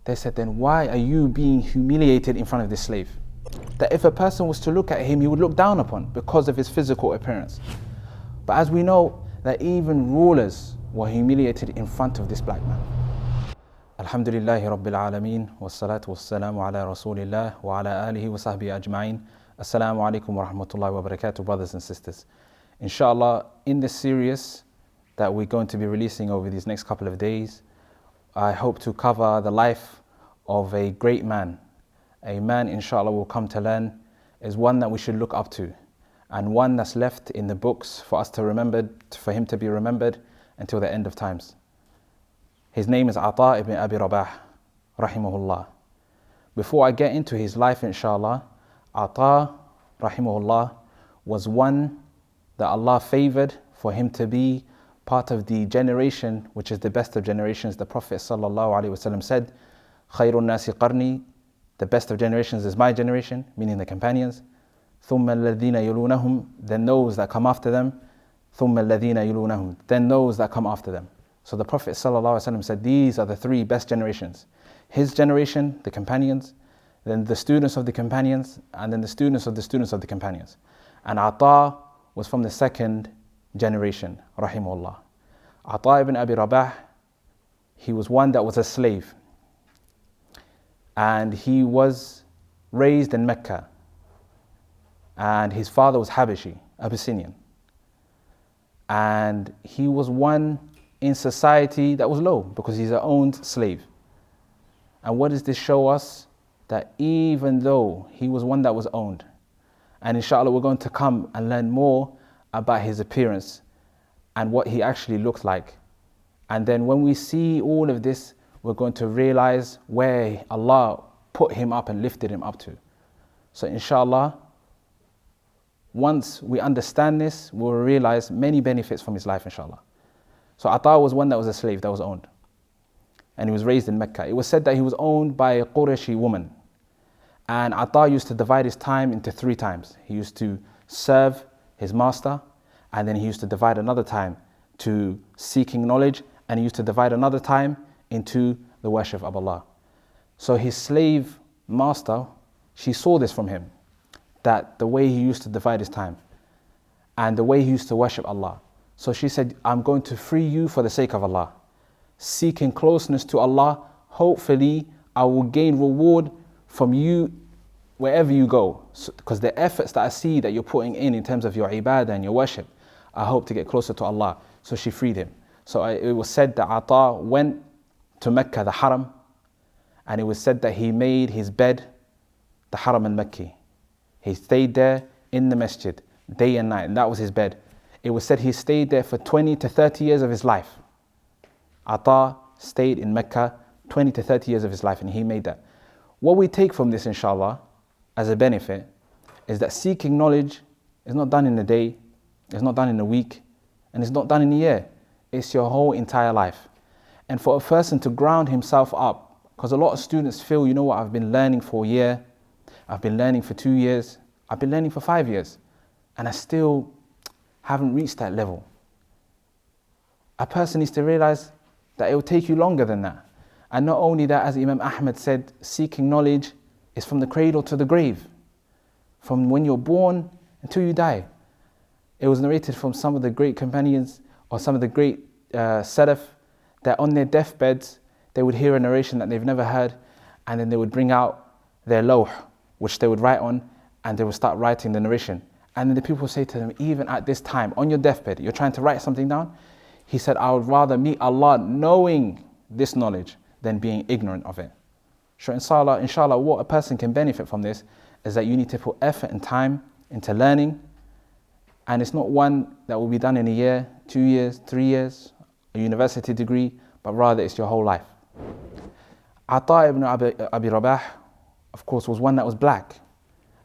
They said, then why are you being humiliated in front of this slave? That if a person was to look at him, he would look down upon because of his physical appearance. But as we know, that even rulers were humiliated in front of this black man. Alhamdulillahi Rabbil Alameen, wassalatu wassalamu ala Rasulillah wa ala alihi wa sahbihi ajma'in. Assalamu alaikum wa rahmatullahi wa barakatuh, brothers and sisters. Inshallah, in this series that we're going to be releasing over these next couple of days, I hope to cover the life of a great man. A man, inshallah, we'll come to learn is one that we should look up to, and one that's left in the books for us to remember, for him to be remembered until the end of times. His name is Ata ibn Abi Rabah, rahimahullah. Before I get into his life, inshallah, Ata, rahimahullah, was one that Allah favored for him to be part of the generation which is the best of generations. The Prophet sallallahu alaihi wasallam said, "Khairun nasi qarni," the best of generations is my generation, meaning the companions. ثُمَّ الَّذِينَ يَلُونَهُمْ, then those that come after them. ثُمَّ الَّذِينَ يَلُونَهُمْ, then those that come after them. So the Prophet ﷺ said these are the three best generations. His generation, the companions, then the students of the companions, and then the students of the students of the companions. And Ata was from the second generation, rahimahullah. Ata ibn Abi Rabah, he was one that was a slave. And he was raised in Mecca. And his father was Habashi, Abyssinian. And he was one in society that was low because he's an owned slave. And what does this show us? That even though he was one that was owned, and inshallah we're going to come and learn more about his appearance and what he actually looked like. And then when we see all of this, we're going to realize where Allah put him up and lifted him up to. So inshallah, once we understand this, we'll realize many benefits from his life, inshallah. So Ata was one that was a slave that was owned. And he was raised in Mecca. It was said that he was owned by a Qurayshi woman. And Ata used to divide his time into 3 times. He used to serve his master, and then he used to divide another time to seeking knowledge, and he used to divide another time into the worship of Allah. So his slave master, she saw this from him, that the way he used to divide his time and the way he used to worship Allah. So she said, I'm going to free you for the sake of Allah. Seeking closeness to Allah, hopefully I will gain reward from you wherever you go. Because the efforts that I see that you're putting in terms of your ibadah and your worship, I hope to get closer to Allah. So she freed him. So it was said that Ata went to Mecca, the Haram, and it was said that he made his bed, the Haram al-Makki. He stayed there in the masjid, day and night, and that was his bed. It was said he stayed there for 20 to 30 years of his life. Ata stayed in Mecca 20 to 30 years of his life, and he made that. What we take from this, inshallah, as a benefit, is that seeking knowledge is not done in a day, it's not done in a week, and it's not done in a year. It's your whole entire life. And for a person to ground himself up, because a lot of students feel, you know what, I've been learning for a year, I've been learning for 2 years, I've been learning for 5 years, and I still haven't reached that level. A person needs to realize that it will take you longer than that. And not only that, as Imam Ahmad said, seeking knowledge is from the cradle to the grave, from when you're born until you die. It was narrated from some of the great companions or some of the great Salaf that on their deathbeds they would hear a narration that they've never heard, and then they would bring out their lawh, which they would write on, and they would start writing the narration. And then the people say to them, even at this time, on your deathbed, you're trying to write something down? He said, I would rather meet Allah knowing this knowledge than being ignorant of it. So inshallah, what a person can benefit from this is that you need to put effort and time into learning. And it's not one that will be done in a year, 2 years, 3 years, a university degree, but rather it's your whole life. Ata ibn Abi Rabah, of course, was one that was black.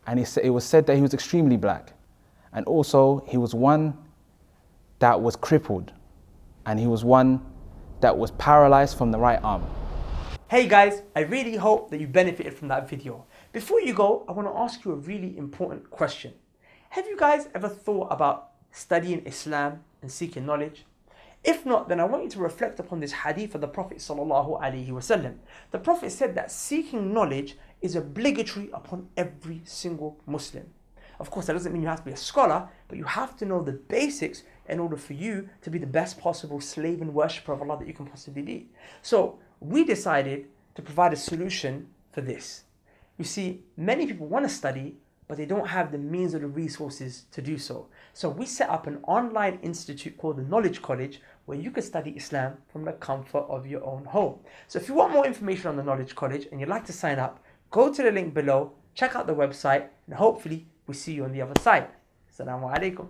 And it was said that he was extremely black. And also, he was one that was crippled. And he was one that was paralyzed from the right arm. Hey guys, I really hope that you benefited from that video. Before you go, I want to ask you a really important question. Have you guys ever thought about studying Islam and seeking knowledge? If not, then I want you to reflect upon this hadith of the Prophet sallallahu alaihi wasallam. The Prophet said that seeking knowledge is obligatory upon every single Muslim. Of course, that doesn't mean you have to be a scholar, but you have to know the basics in order for you to be the best possible slave and worshipper of Allah that you can possibly be. So we decided to provide a solution for this. You see, many people want to study, but they don't have the means or the resources to do so. So we set up an online institute called the Knowledge College, where you can study Islam from the comfort of your own home. So if you want more information on the Knowledge College and you'd like to sign up, go to the link below, check out the website, and hopefully we'll see you on the other side. Assalamu alaikum.